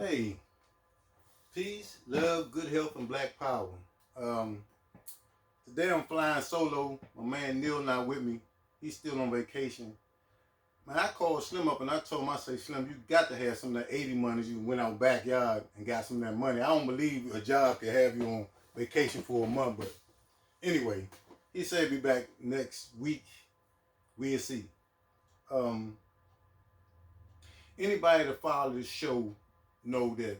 Hey, peace, love, good health, and black power. Um, Today I'm flying solo. My man Neil not with me. He's still on vacation. Man, I called Slim up and I told him, I say, Slim, you got to have some of that 80 money. You went out backyard and got some of that money. I don't believe a job can have you on vacation for a month, but anyway, he said be back next week. We'll see. Um, Anybody that follow this show know that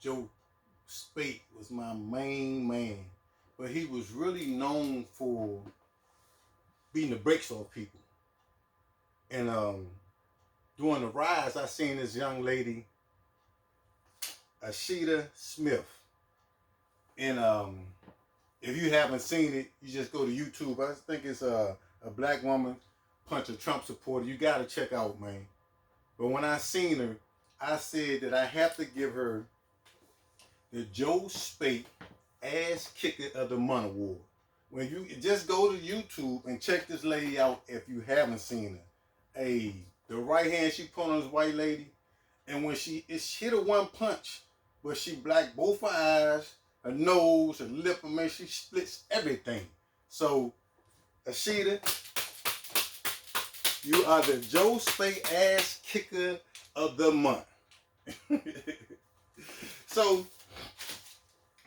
Joe Spate was my main man, but he was really known for beating the brakes off people. And during the rise, I seen this young lady, Ashida Smith. And if you haven't seen it, you just go to YouTube. I think it's a black woman punch a Trump supporter. You got to check out, man. But when I seen her, I said that I have to give her the Joe Spate Ass Kicker of the Month Award. When you just go to YouTube and check this lady out if you haven't seen her. The right hand she put on this white lady, and when she hit her one punch, but she blacked both her eyes, her nose, her lip, and man, she splits everything. So, Ashida, you are the Joe Spate Ass Kicker of the Month. So,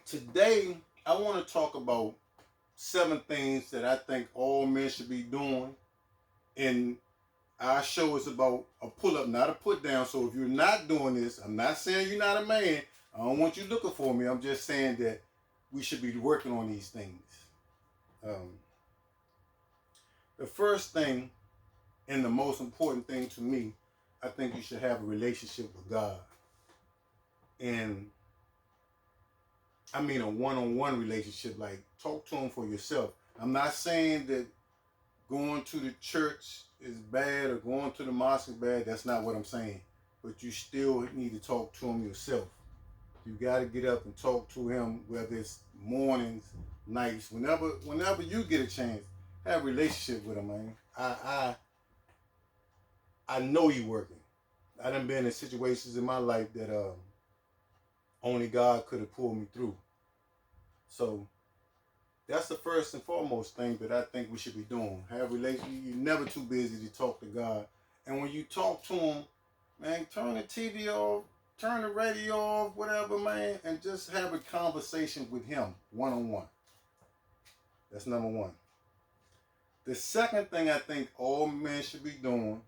today I want to talk about 7 things that I think all men should be doing. And our show is about a pull-up, not a put-down. So if you're not doing this, I'm not saying you're not a man. I don't want you looking for me. I'm just saying that we should be working on these things. The first thing and the most important thing to me, I think you should have a relationship with God. And I mean a one-on-one relationship, like talk to him for yourself. I'm not saying that going to the church is bad or going to the mosque is bad. That's not what I'm saying. But you still need to talk to him yourself. You got to get up and talk to him, whether it's mornings, nights, whenever you get a chance. Have a relationship with him, man. I know you working. I done been in situations in my life that only God could have pulled me through. So that's the first and foremost thing that I think we should be doing. Have a relationship. You're never too busy to talk to God. And when you talk to him, man, turn the TV off, turn the radio off, whatever, man, and just have a conversation with him one-on-one. That's number one. The second thing I think all men should be doing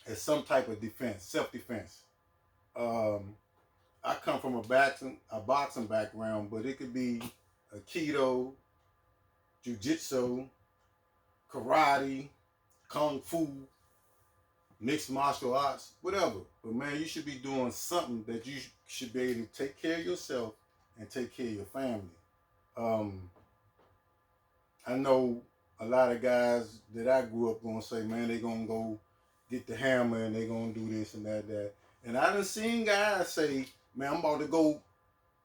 is some type of defense, self-defense. I come from a boxing background, but it could be Aikido, Jiu-Jitsu, karate, kung fu, mixed martial arts, whatever. But man, you should be doing something that you should be able to take care of yourself and take care of your family. I know a lot of guys that I grew up gonna say, man, they gonna go get the hammer and they gonna do this and that. And I done seen guys say, man, I'm about to go.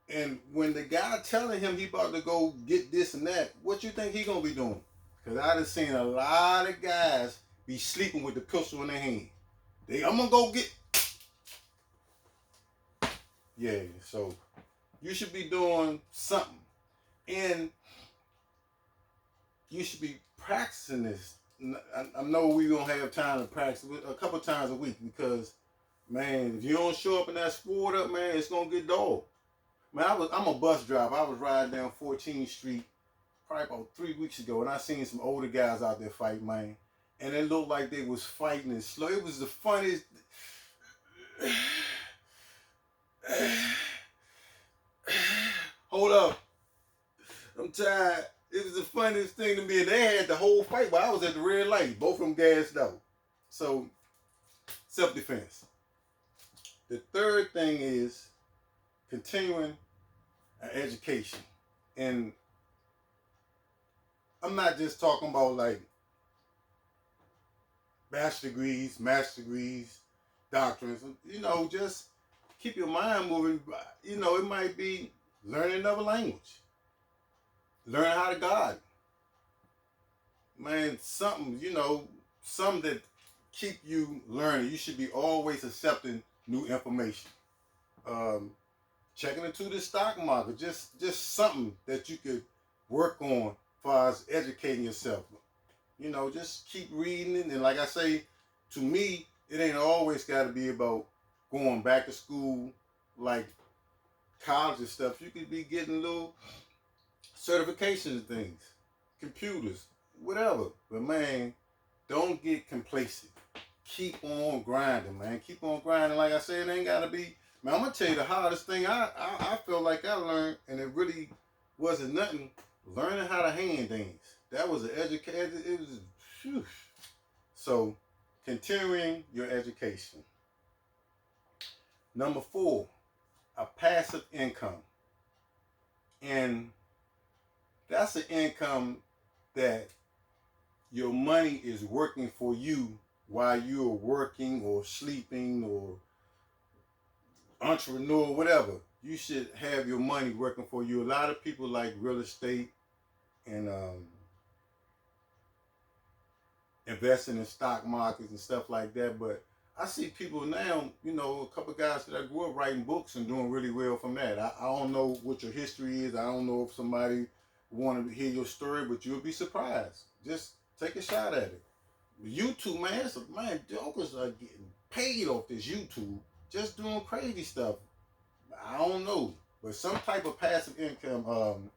And when the guy telling him he about to go get this and that, what you think he gonna be doing? Because I done seen a lot of guys be sleeping with the pistol in their hand. I'm gonna go get. Yeah, so you should be doing something. And you should be practicing this. I know we gonna have time to practice a couple times a week because, man, if you don't show up in that sport up, man, it's gonna get dull. Man, I'm a bus driver. I was riding down 14th Street probably about 3 weeks ago, and I seen some older guys out there fight, man. And it looked like they was fighting and slow. It was the funniest. Hold up. I'm tired. It was the funniest thing to me. They had the whole fight while I was at the red light. Both of them gassed out. So, self-defense. The third thing is continuing an education. And I'm not just talking about like bachelor degrees, master degrees, doctorates. You know, just keep your mind moving. You know, it might be learning another language. Learn how to God. Man, something that keep you learning. You should be always accepting new information. Um, checking into the stock market, just something that you could work on as far as educating yourself. Just keep reading it. And like I say, to me, it ain't always got to be about going back to school like college and stuff. You could be getting little certifications and things, computers, whatever. But man, don't get complacent. Keep on grinding, man. Keep on grinding. Like I said, it ain't gotta be. Man, I'm gonna tell you the hardest thing I feel like I learned, and it really wasn't nothing. Learning how to hand dance. That was an education. It was, whew. So, continuing your education. Number 4, a passive income, and that's an income that your money is working for you while you're working or sleeping or entrepreneur, whatever. You should have your money working for you. A lot of people like real estate and investing in stock markets and stuff like that. But I see people now, a couple of guys that I grew up writing books and doing really well from that. I don't know what your history is. I don't know if somebody wanted to hear your story, but you'll be surprised. Just take a shot at it. YouTube, man, jokers are getting paid off this YouTube, just doing crazy stuff. I don't know, but some type of passive income,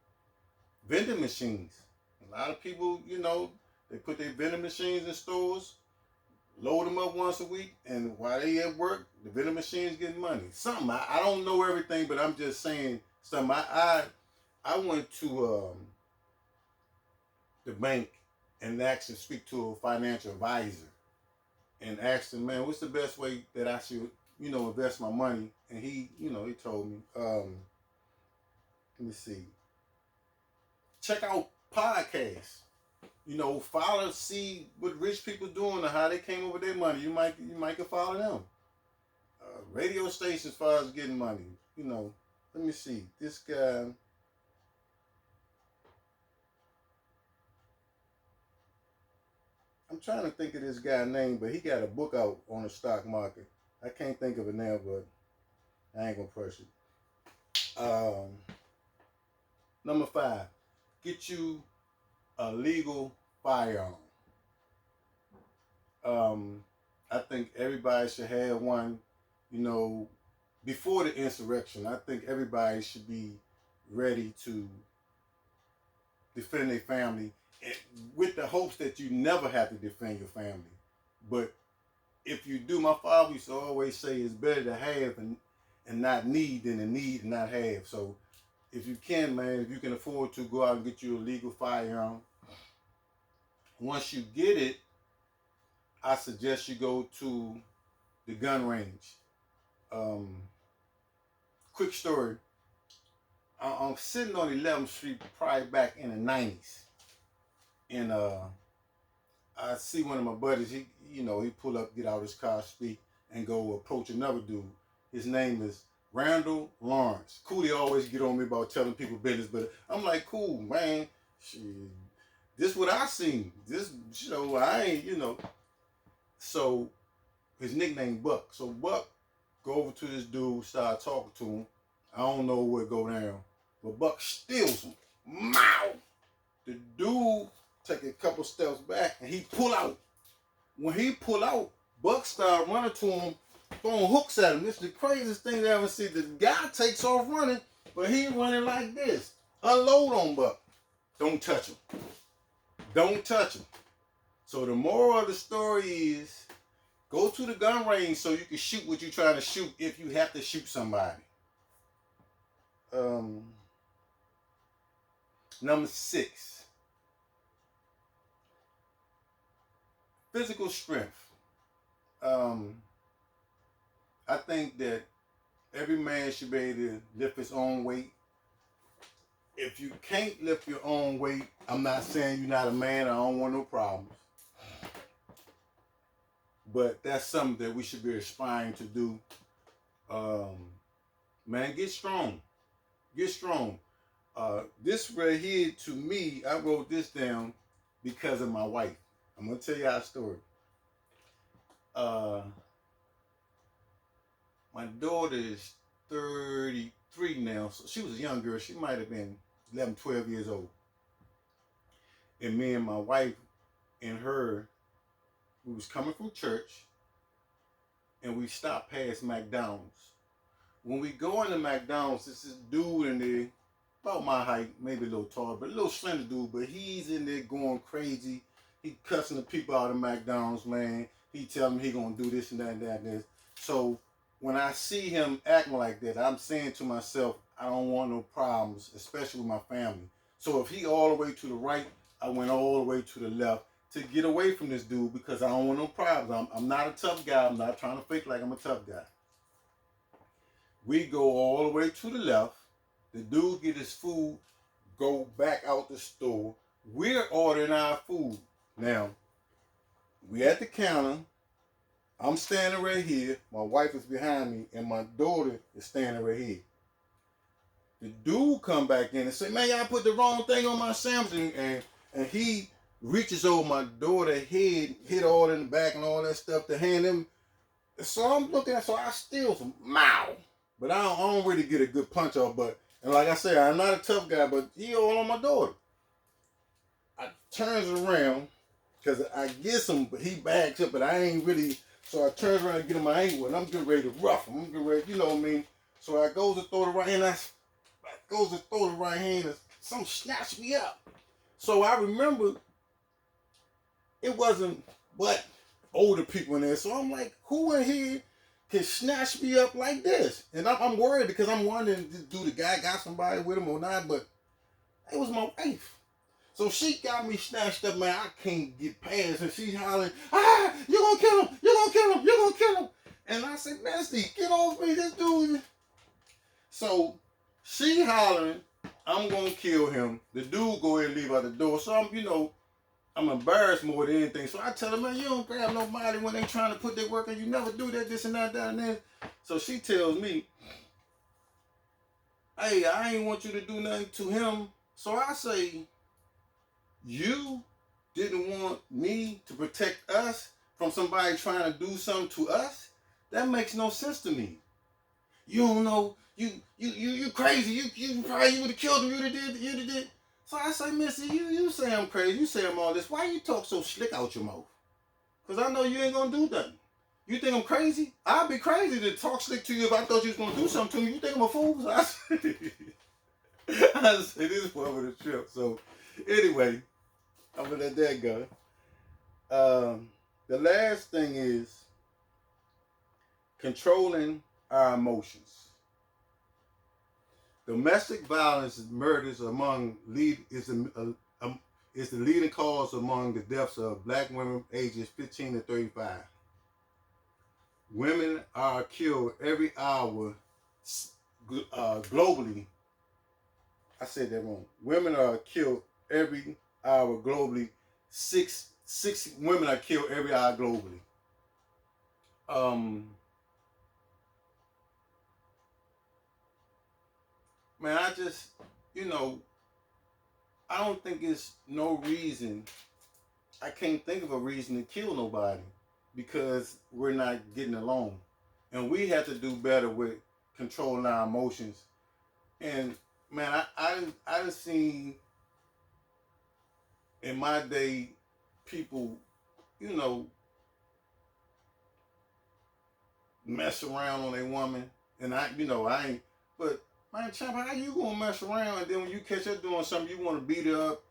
vending machines. A lot of people, they put their vending machines in stores, load them up once a week, and while they at work, the vending machine's getting money. Something, I don't know everything, but I'm just saying something. I went to the bank and actually speak to a financial advisor and asked him, man, what's the best way that I should, invest my money? And he told me, let me see, check out podcasts. Follow, see what rich people doing or how they came up with their money. You might can follow them. Radio stations as far as getting money. Let me see. This guy, I'm trying to think of this guy's name, but he got a book out on the stock market. I can't think of it now, but I ain't gonna push it. Number 5, get you a legal firearm. I think everybody should have one. Before the insurrection, I think everybody should be ready to defend their family, with the hopes that you never have to defend your family. But if you do, my father used to always say it's better to have and not need than to need and not have. So if you can, man, if you can afford to, go out and get you a legal firearm. Once you get it, I suggest you go to the gun range. Quick story. I'm sitting on 11th Street probably back in the 90s. And I see one of my buddies, he pull up, get out his car, speak, and go approach another dude. His name is Randall Lawrence. Cooley always get on me about telling people business, but I'm like, cool, man. Shit. This what I seen. This, I ain't, So his nickname Buck. So Buck go over to this dude, start talking to him. I don't know what go down, but Buck steals him. Mow! The dude take a couple steps back and he pull out. When he pull out, Buck start running to him, throwing hooks at him. This is the craziest thing I ever see. The guy takes off running, but he running like this. Unload on Buck. Don't touch him. Don't touch him. So the moral of the story is, go to the gun range so you can shoot what you're trying to shoot if you have to shoot somebody. Number 6. Physical strength. I think that every man should be able to lift his own weight. If you can't lift your own weight, I'm not saying you're not a man. I don't want no problems. But that's something that we should be aspiring to do. Man, get strong. Get strong. This right here, to me, I wrote this down because of my wife. I'm going to tell you our story. My daughter is 33 now. So she was a young girl. She might have been 11, 12 years old. And me and my wife and her, we was coming from church, and we stopped past McDonald's. When we go into McDonald's, it's this dude in there, about my height, maybe a little taller, but a little slender dude, but he's in there going crazy. He cussing the people out of McDonald's, man. He telling me he gonna do this and that and that and this. So when I see him acting like that, I'm saying to myself, I don't want no problems, especially with my family. So if he all the way to the right, I went all the way to the left to get away from this dude because I don't want no problems. I'm not a tough guy. I'm not trying to fake like I'm a tough guy. We go all the way to the left. The dude get his food, go back out the store. We're ordering our food. Now, we at the counter. I'm standing right here. My wife is behind me, and my daughter is standing right here. The dude come back in and say, man, y'all put the wrong thing on my sandwich. And he reaches over my daughter's head, hit all in the back and all that stuff to hand him. So I'm looking at, so I steal some, mow. But I don't really get a good punch off. But, and like I said, I'm not a tough guy, but he all on my daughter. I turns around, because I get him, but he backs up, but I ain't really, so I turns around and get him my ankle, and I'm getting ready to rough him. I'm getting ready, you know what I mean? So I goes to throw the right hand, and some snatched me up. So I remember it wasn't but older people in there. So I'm like, who in here can snatch me up like this? And I'm worried because I'm wondering, do the guy got somebody with him or not? But it was my wife. So she got me snatched up, man. I can't get past, and she's hollering, you gonna kill him, you gonna kill him, you gonna kill him. And I said, Nasty, get off me, this dude. So she hollering, I'm gonna kill him. The dude go ahead and leave out the door. So I'm embarrassed more than anything. So I tell her, man, you don't grab nobody when they trying to put their work in. You never do that, this and that, and that. So she tells me, hey, I ain't want you to do nothing to him. So I say, you didn't want me to protect us from somebody trying to do something to us? That makes no sense to me. You don't know, you crazy. You probably would have killed him. You'd have did. So I say, Missy, you say I'm crazy. You say I'm all this. Why you talk so slick out your mouth? Because I know you ain't going to do nothing. You think I'm crazy? I'd be crazy to talk slick to you if I thought you was going to do something to me. You think I'm a fool? So I say, this is part of the trip. So anyway, I'm going to let that go. The last thing is controlling our emotions. Domestic violence and murders is the leading cause among the deaths of black women ages 15 to 35. Women are killed every hour globally. I said that wrong. Women are killed every hour globally. Six women are killed every hour globally. Man, I just, I don't think it's no reason. I can't think of a reason to kill nobody because we're not getting along. And we have to do better with controlling our emotions. And man, I done seen in my day people, mess around on a woman. And I ain't, but man, champ, how you gonna mess around and then when you catch her doing something, you want to beat her up,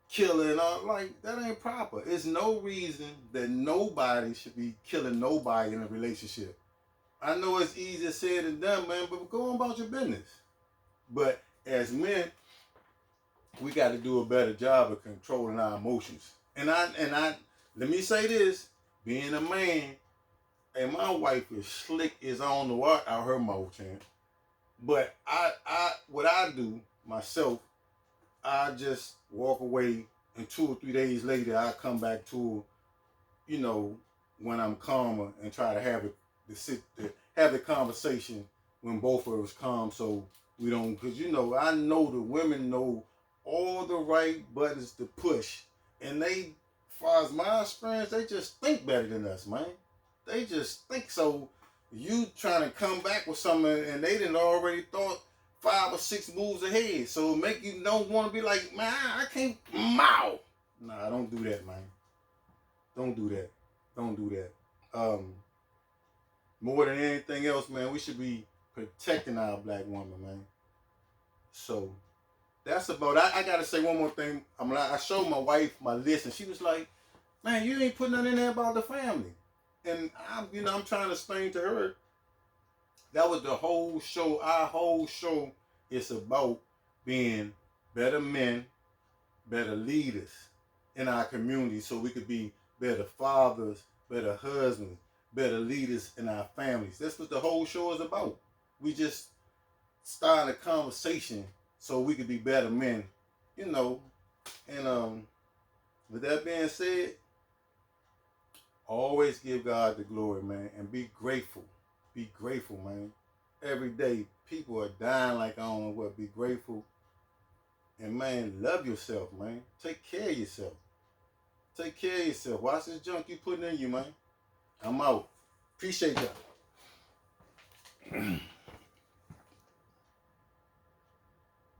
kill her, and all? Like, that ain't proper. There's no reason that nobody should be killing nobody in a relationship. I know it's easier said than done, man, but go on about your business. But as men, we got to do a better job of controlling our emotions. And I let me say this, being a man, and my wife is slick as I don't know what out her mouth, champ. But what I do myself, I just walk away, and 2 or 3 days later, I come back to her, when I'm calmer, and try to have the conversation when both of us calm, so we don't, because I know the women know all the right buttons to push, and they, as far as my experience, they just think better than us, man. They just think so. You trying to come back with something and they didn't already thought 5 or 6 moves ahead. So it make you don't want to be like, man, I can't mow. Nah, don't do that, man. Don't do that. Don't do that. More than anything else, man, we should be protecting our black woman, man. So that's about. I gotta say one more thing. I showed my wife my list, and she was like, "Man, you ain't putting nothing in there about the family." And I'm trying to explain to her that was the whole show. Our whole show is about being better men, better leaders in our community, so we could be better fathers, better husbands, better leaders in our families. That's what the whole show is about. We just starting a conversation so we could be better men, you know. And with that being said, always give God the glory, man, and be grateful. Be grateful, man. Every day, people are dying like I don't know what. Be grateful. And, man, love yourself, man. Take care of yourself. Take care of yourself. Watch this junk you putting in you, man. I'm out. Appreciate y'all.